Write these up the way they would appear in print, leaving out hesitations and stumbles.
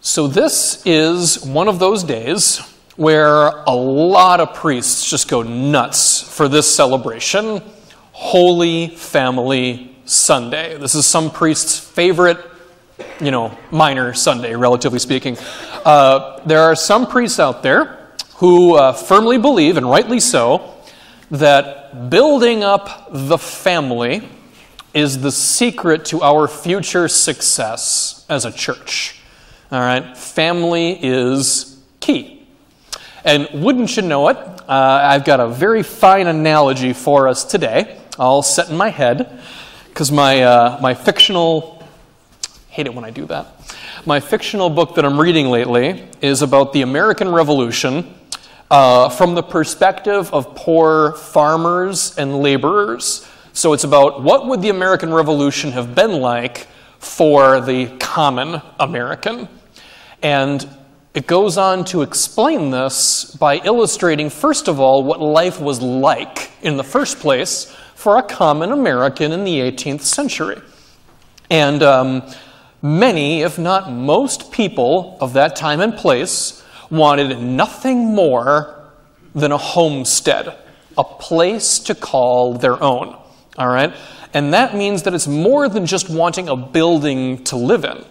So this is one of those days where a lot of priests just go nuts for this celebration, Holy Family Sunday. This is some priest's favorite, minor Sunday, relatively speaking. There are some priests out there who firmly believe, and rightly so, that building up the family is the secret to our future success as a church. All right? Family is key. And wouldn't you know it, I've got a very fine analogy for us today, all set in my head, because my fictional, hate it when I do that, my fictional book that I'm reading lately is about the American Revolution from the perspective of poor farmers and laborers. So it's about what would the American Revolution have been like for the common American. And it goes on to explain this by illustrating, first of all, what life was like in the first place for a common American in the 18th century. And many, if not most people of that time and place wanted nothing more than a homestead, a place to call their own. All right? And that means that it's more than just wanting a building to live in.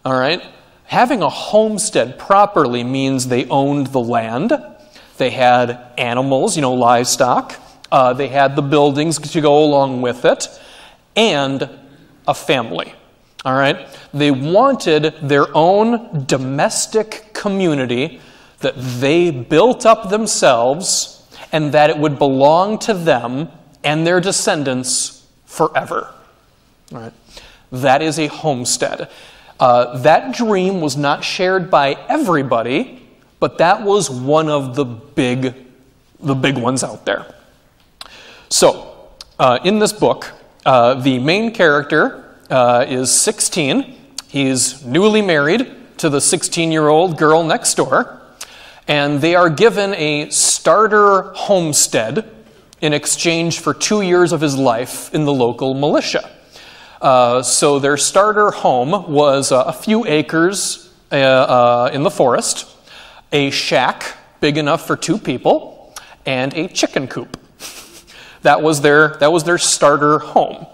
All right? Having a homestead properly means they owned the land, they had animals, livestock, they had the buildings to go along with it, and a family. All right? They wanted their own domestic community that they built up themselves and that it would belong to them and their descendants forever. All right? That is a homestead. That dream was not shared by everybody, but that was one of the big ones out there. So, in this book, the main character is 16. He's newly married to the 16-year-old girl next door, and they are given a starter homestead in exchange for 2 years of his life in the local militia. So their starter home was a few acres in the forest, a shack big enough for 2 people, and a chicken coop. That was their starter home.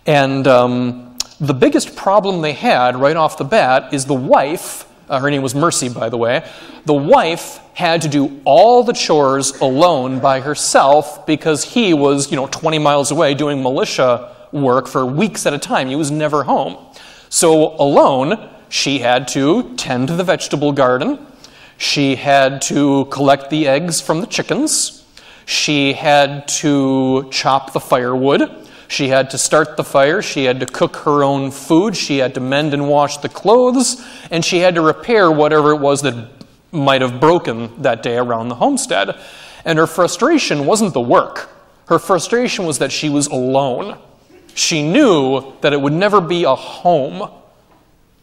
And the biggest problem they had right off the bat is the wife, her name was Mercy, by the way, the wife had to do all the chores alone by herself because he was, 20 miles away doing militia work for weeks at a time. He was never home. So alone, she had to tend to the vegetable garden. She had to collect the eggs from the chickens. She had to chop the firewood. She had to start the fire. She had to cook her own food. She had to mend and wash the clothes. And she had to repair whatever it was that might have broken that day around the homestead. And her frustration wasn't the work. Her frustration was that she was alone. She knew that it would never be a home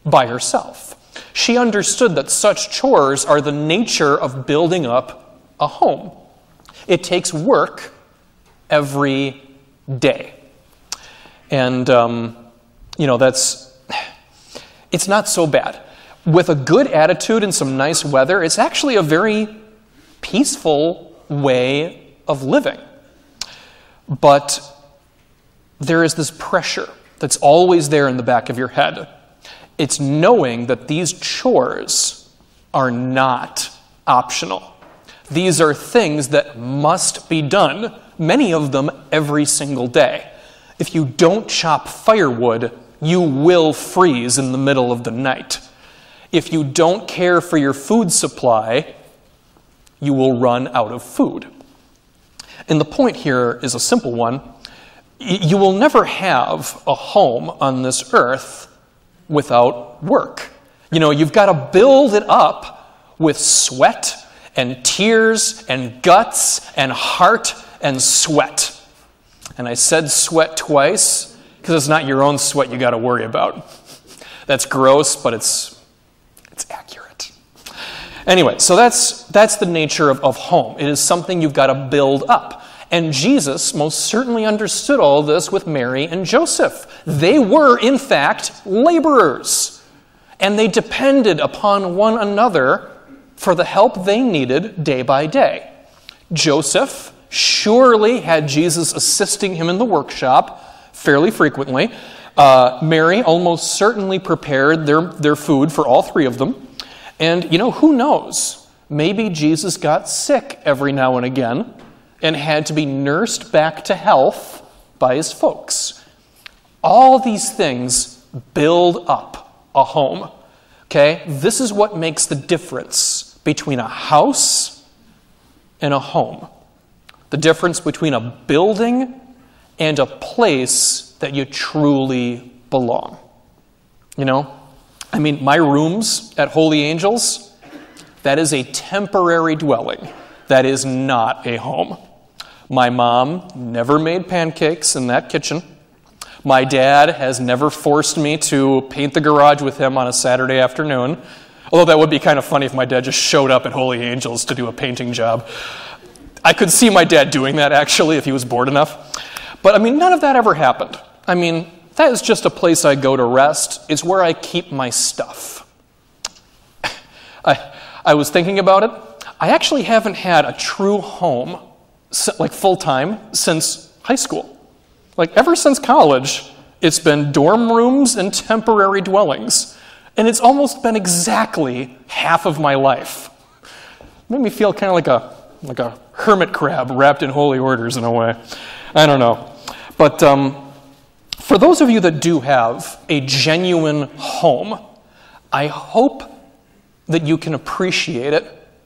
by herself. She understood that such chores are the nature of building up a home. It takes work every day. And, it's not so bad. With a good attitude and some nice weather, it's actually a very peaceful way of living. But there is this pressure that's always there in the back of your head. It's knowing that these chores are not optional. These are things that must be done, many of them every single day. If you don't chop firewood, you will freeze in the middle of the night. If you don't care for your food supply, you will run out of food. And the point here is a simple one. You will never have a home on this earth without work. You've got to build it up with sweat and tears and guts and heart and sweat. And I said sweat twice because it's not your own sweat you got to worry about. That's gross, but it's accurate. Anyway, so that's the nature of home. It is something you've got to build up. And Jesus most certainly understood all this with Mary and Joseph. They were, in fact, laborers. and they depended upon one another for the help they needed day by day. Joseph surely had Jesus assisting him in the workshop fairly frequently. Mary almost certainly prepared their food for all three of them. And, who knows? Maybe Jesus got sick every now and again and had to be nursed back to health by his folks. All these things build up a home. Okay? This is what makes the difference between a house and a home. The difference between a building and a place that you truly belong. My rooms at Holy Angels, that is a temporary dwelling. That is not a home. My mom never made pancakes in that kitchen. My dad has never forced me to paint the garage with him on a Saturday afternoon. Although that would be kind of funny if my dad just showed up at Holy Angels to do a painting job. I could see my dad doing that, actually, if he was bored enough. But, none of that ever happened. That is just a place I go to rest. It's where I keep my stuff. I was thinking about it. I actually haven't had a true home, full-time, since high school. Ever since college, it's been dorm rooms and temporary dwellings. And it's almost been exactly half of my life. It made me feel kind of like a hermit crab wrapped in holy orders in a way. I don't know. But for those of you that do have a genuine home, I hope that you can appreciate it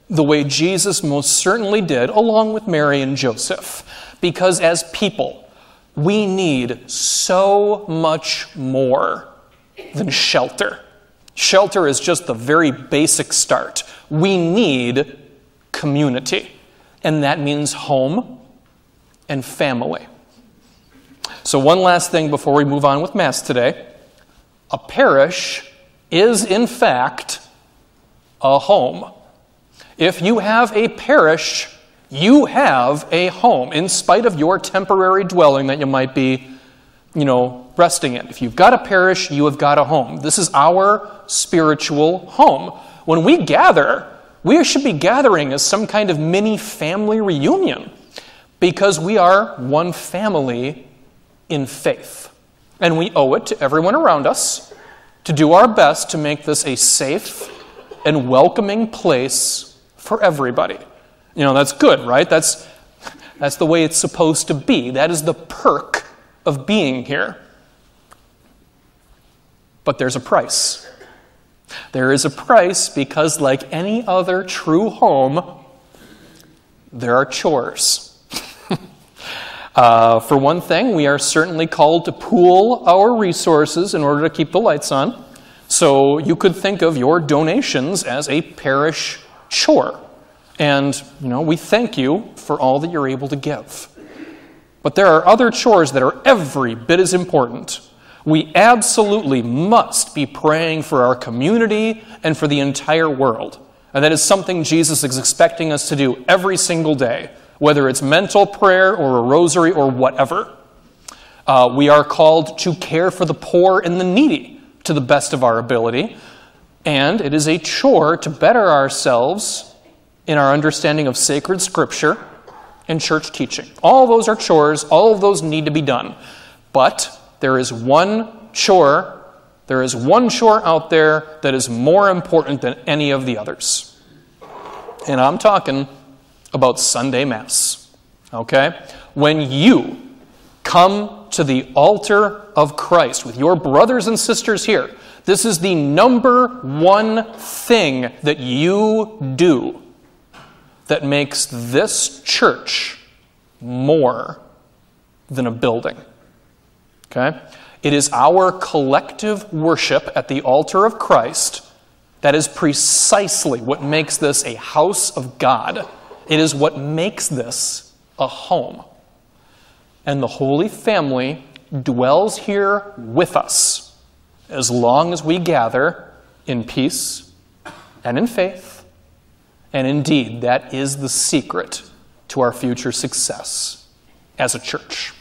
the way Jesus most certainly did, along with Mary and Joseph. Because as people, we need so much more than shelter. Shelter is just the very basic start. We need community. And that means home and family. So one last thing before we move on with Mass today. A parish is, in fact, a home. If you have a parish, you have a home, in spite of your temporary dwelling that you might be, resting in. If you've got a parish, you have got a home. This is our spiritual home. When we gather, we should be gathering as some kind of mini family reunion, because we are one family in faith. And we owe it to everyone around us to do our best to make this a safe and welcoming place for everybody. That's good, right? That's the way it's supposed to be. That is the perk of being here. But there's a price. There is a price because, like any other true home, there are chores. For one thing, we are certainly called to pool our resources in order to keep the lights on. So you could think of your donations as a parish chore. And, we thank you for all that you're able to give. But there are other chores that are every bit as important. We absolutely must be praying for our community and for the entire world. And that is something Jesus is expecting us to do every single day, whether it's mental prayer or a rosary or whatever. We are called to care for the poor and the needy to the best of our ability. And it is a chore to better ourselves in our understanding of sacred scripture and church teaching. All those are chores. All of those need to be done. But there is one chore out there that is more important than any of the others. And I'm talking about Sunday Mass. Okay? When you come to the altar of Christ with your brothers and sisters here, this is the number one thing that you do that makes this church more than a building. Okay? It is our collective worship at the altar of Christ that is precisely what makes this a house of God. It is what makes this a home. And the Holy Family dwells here with us as long as we gather in peace and in faith. And indeed, that is the secret to our future success as a church.